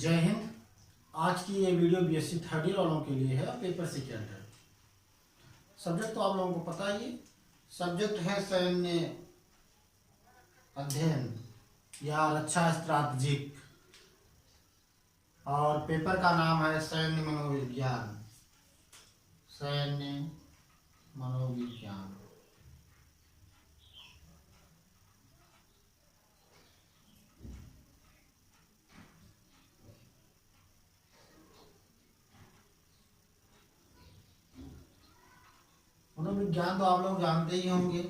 जय हिंद। आज की ये वीडियो बीएससी थर्ड ईयर वालों के लिए है, पेपर सेकेंड है। सब्जेक्ट तो आप लोगों को पता ही है। सब्जेक्ट है सैन्य अध्ययन या रक्षा स्ट्रैटेजिक, और पेपर का नाम है सैन्य मनोविज्ञान। सैन्य मनोविज्ञान। मनोविज्ञान तो आप लोग जानते ही होंगे।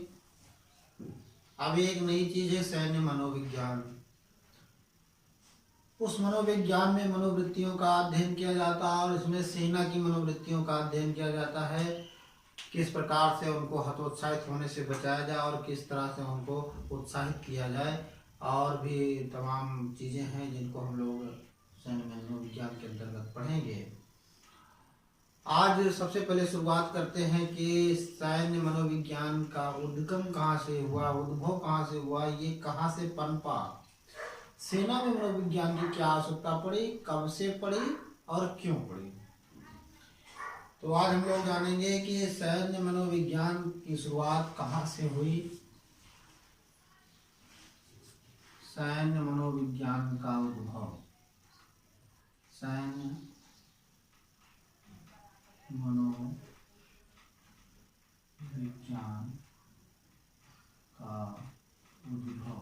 अब एक नई चीज है सैन्य मनोविज्ञान। उस मनोविज्ञान में मनोवृत्तियों का अध्ययन किया जाता है और इसमें सेना की मनोवृत्तियों का अध्ययन किया जाता है। किस प्रकार से उनको हतोत्साहित होने से बचाया जाए और किस तरह से उनको उत्साहित किया जाए, और भी तमाम चीज़ें हैं जिनको हम लोग सैन्य मनोविज्ञान के अंतर्गत पढ़ेंगे। आज सबसे पहले शुरुआत करते हैं कि सैन्य मनोविज्ञान का उद्गम कहाँ से हुआ, उद्भव कहाँ से हुआ, ये कहाँ से पनपा, सेना में मनोविज्ञान की क्या आवश्यकता पड़ी, कब से पड़ी और क्यों पड़ी। तो आज हम लोग जानेंगे कि सैन्य मनोविज्ञान की शुरुआत कहाँ से हुई। सैन्य मनोविज्ञान का उद्भव, सैन्य मनोविज्ञान का उद्भव।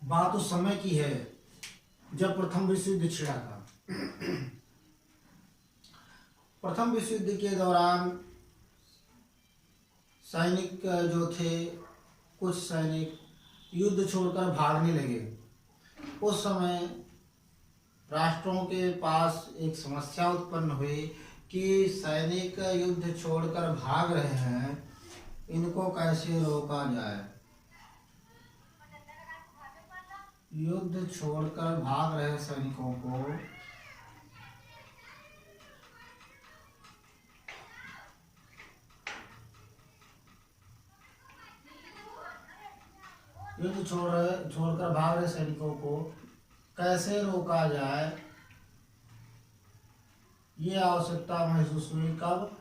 बात उस समय की है जब प्रथम विश्व युद्ध छिड़ा था। प्रथम विश्व युद्ध के दौरान सैनिक जो थे, कुछ सैनिक युद्ध छोड़कर भागने लगे। उस समय राष्ट्रों के पास एक समस्या उत्पन्न हुई कि सैनिक युद्ध छोड़कर भाग रहे हैं, इनको कैसे रोका जाए। युद्ध छोड़कर भाग रहे सैनिकों को छोड़कर भाग रहे सैनिकों को कैसे रोका जाए, ये आवश्यकता महसूस हुई। कब?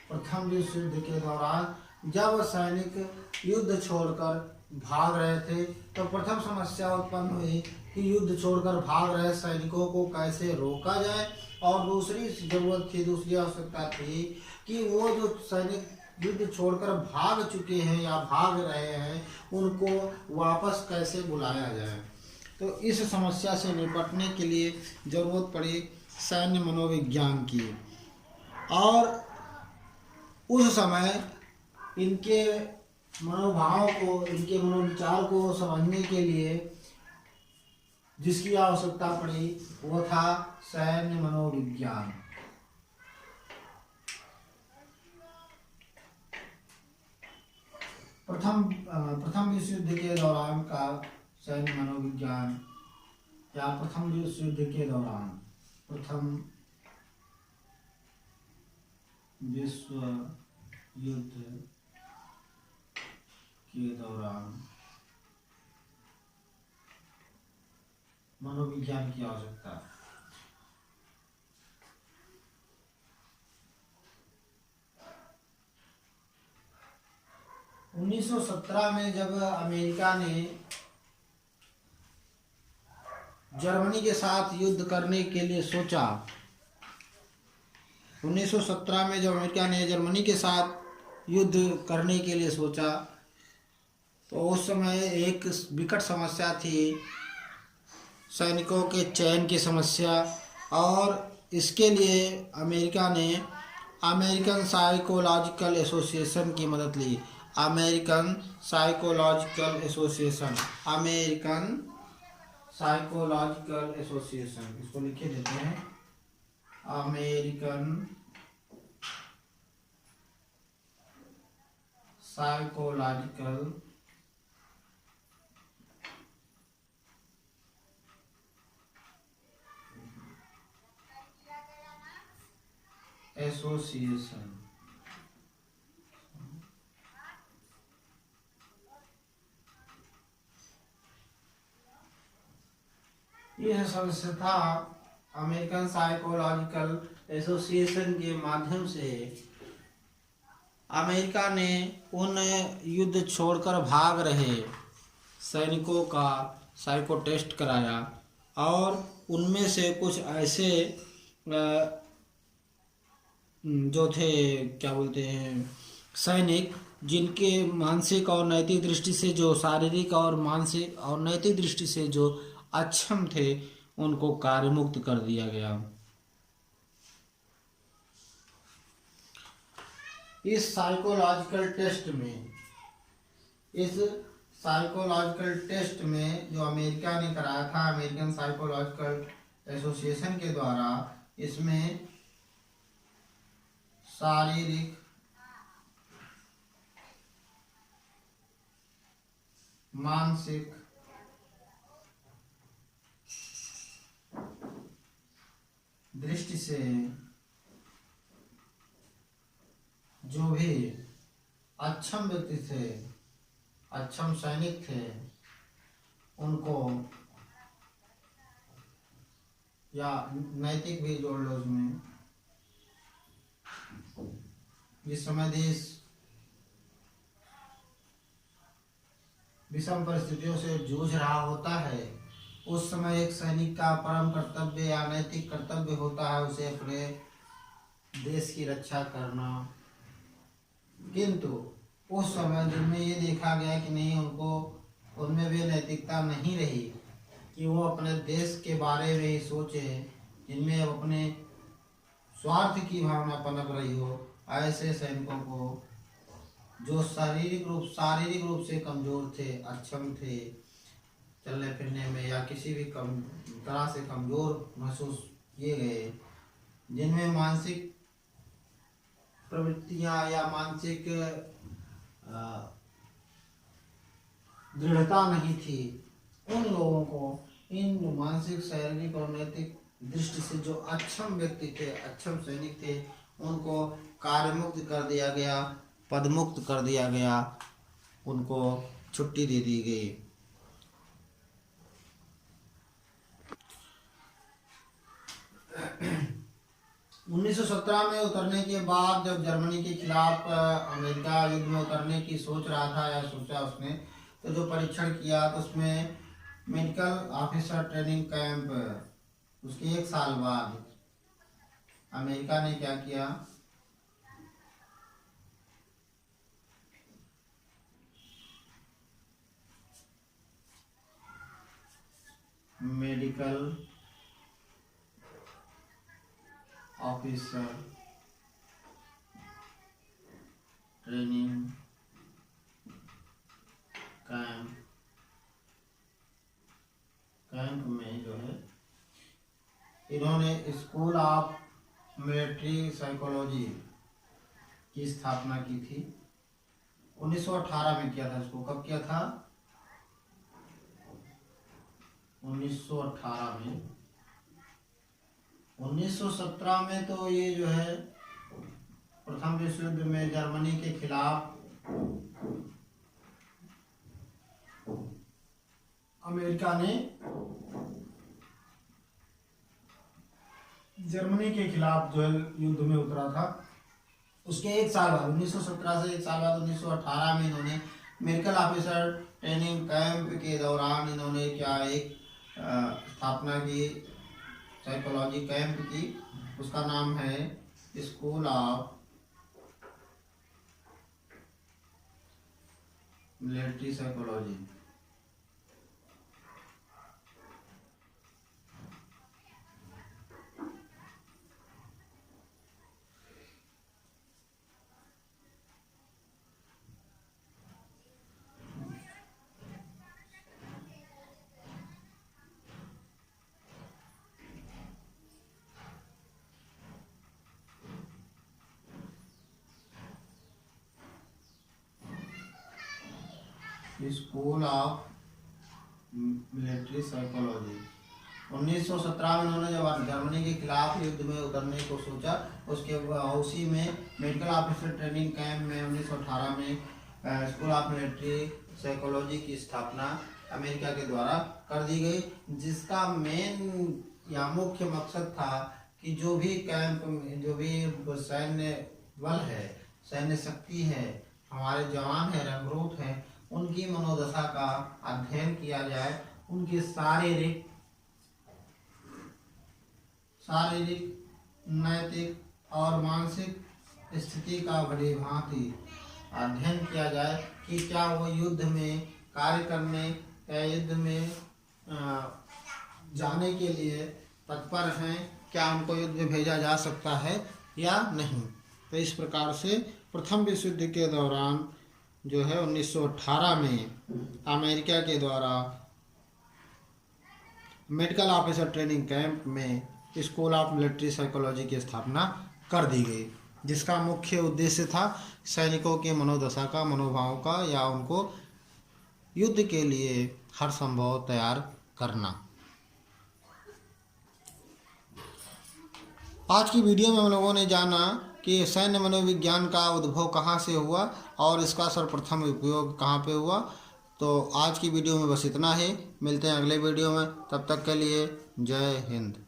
प्रथम विश्व युद्ध के दौरान, जब सैनिक युद्ध छोड़कर भाग रहे थे तो प्रथम समस्या उत्पन्न हुई कि युद्ध छोड़कर भाग रहे सैनिकों को कैसे रोका जाए, और दूसरी जरूरत थी, दूसरी आवश्यकता थी कि वो जो सैनिक युद्ध छोड़कर भाग चुके हैं या भाग रहे हैं, उनको वापस कैसे बुलाया जाए। तो इस समस्या से निपटने के लिए जरूरत पड़ी सैन्य मनोविज्ञान की। और उस समय इनके मनोभाव को, इनके मनोविचार को समझने के लिए जिसकी आवश्यकता पड़ी वो था सैन्य मनोविज्ञान। प्रथम विश्व युद्ध के दौरान का सैन्य मनोविज्ञान, या प्रथम विश्व युद्ध के दौरान, प्रथम विश्व युद्ध के दौरान मनोविज्ञान की आवश्यकता। उन्नीस 1917 में जब अमेरिका ने जर्मनी के साथ युद्ध करने के लिए सोचा, 1917 में जब अमेरिका ने जर्मनी के साथ युद्ध करने के लिए सोचा, तो उस समय एक विकट समस्या थी सैनिकों के चयन की समस्या, और इसके लिए अमेरिका ने अमेरिकन साइकोलॉजिकल एसोसिएशन की मदद ली। American psychological association, American psychological association, इसको लिखे देते हैं, अमेरिकन साइकोलॉजिकल एसोसिएशन। यह संस्था अमेरिकन साइकोलॉजिकल एसोसिएशन के माध्यम से अमेरिका ने उन युद्ध छोड़कर भाग रहे सैनिकों का साइको टेस्ट कराया और उनमें से कुछ ऐसे जो थे, क्या बोलते हैं, सैनिक जिनके मानसिक और नैतिक दृष्टि से, जो शारीरिक और मानसिक और नैतिक दृष्टि से जो अक्षम थे, उनको कार्यमुक्त कर दिया गया। इस साइकोलॉजिकल टेस्ट में जो अमेरिका ने कराया था, अमेरिकन साइकोलॉजिकल एसोसिएशन के द्वारा, इसमें शारीरिक, मानसिक, दृष्टि से जो भी अक्षम व्यक्ति थे, अक्षम सैनिक थे, उनको, या नैतिक भी जोड़ लो उसमें, जिस समय देश विषम परिस्थितियों से जूझ रहा होता है, उस समय एक सैनिक का परम कर्तव्य या नैतिक कर्तव्य होता है उसे अपने देश की रक्षा करना। किंतु उस समय जिनमें ये देखा गया कि नहीं, उनको उनमें भी नैतिकता नहीं रही कि वो अपने देश के बारे में ही सोचे, जिनमें अपने स्वार्थ की भावना पनप रही हो, ऐसे सैनिकों को, जो शारीरिक रूप से कमजोर थे, अक्षम थे, चलने फिरने में या किसी भी तरह से कमजोर महसूस किए गए, जिनमें मानसिक प्रवृत्तियां या मानसिक दृढ़ता नहीं थी, उन लोगों को, इन मानसिक, शारीरिक और नैतिक दृष्टि से जो अक्षम व्यक्ति थे, अक्षम सैनिक थे, उनको कार्यमुक्त कर दिया गया, पदमुक्त कर दिया गया, उनको छुट्टी दे दी गई। 1917 में उतरने के बाद जब जर्मनी के खिलाफ अमेरिका युद्ध में उतरने की सोच रहा था या सोचा उसने, तो जो परीक्षण किया तो उसमें मेडिकल ऑफिसर ट्रेनिंग कैंप, उसके 1 साल बाद अमेरिका ने क्या किया, मेडिकल ऑफिसर ट्रेनिंग कैंप में जो है, इन्होंने स्कूल ऑफ मिलिट्री साइकोलॉजी की स्थापना की थी। 1918 में किया था इसको। कब किया था? 1918 में। 1917 में तो ये जो है प्रथम विश्व युद्ध में जर्मनी के खिलाफ अमेरिका ने जर्मनी के खिलाफ जो है युद्ध में उतरा था। उसके 1 साल बाद, 1917 से 1 साल बाद 1918 में इन्होंने मेडिकल ऑफिसर ट्रेनिंग कैंप के दौरान इन्होंने क्या एक स्थापना की, साइकोलॉजी कैंप की। उसका नाम है school of military psychology. School of military psychology. 1917 में उन्होंने जब जर्मनी के खिलाफ युद्ध में उतरने को सोचा, उसके उसी में मेडिकल ऑफिसर ट्रेनिंग कैंप में 1918 में स्कूल ऑफ मिलिट्री साइकोलॉजी की स्थापना अमेरिका के द्वारा कर दी गई, जिसका मेन या मुख्य मकसद था कि जो भी कैंप में जो भी सैन्य बल है, सैन्य शक्ति है, हमारे जवान हैं, रंगरूट हैं, उनकी मनोदशा का अध्ययन किया जाए, उनकी शारीरिक, नैतिक और मानसिक स्थिति का बड़ी भांति अध्ययन किया जाए कि क्या वो युद्ध में कार्य करने या युद्ध में जाने के लिए तत्पर हैं, क्या उनको युद्ध में भेजा जा सकता है या नहीं। तो इस प्रकार से प्रथम विश्व युद्ध के दौरान जो है 1918 में अमेरिका के द्वारा मेडिकल ऑफिसर ट्रेनिंग कैंप में स्कूल ऑफ मिलिट्री साइकोलॉजी की स्थापना कर दी गई, जिसका मुख्य उद्देश्य था सैनिकों की मनोदशा का, मनोभाव का, या उनको युद्ध के लिए हर संभव तैयार करना। आज की वीडियो में हम लोगों ने जाना कि सैन्य मनोविज्ञान का उद्भव कहाँ से हुआ और इसका सर्वप्रथम उपयोग कहाँ पे हुआ। तो आज की वीडियो में बस इतना ही, मिलते हैं अगले वीडियो में, तब तक के लिए जय हिंद।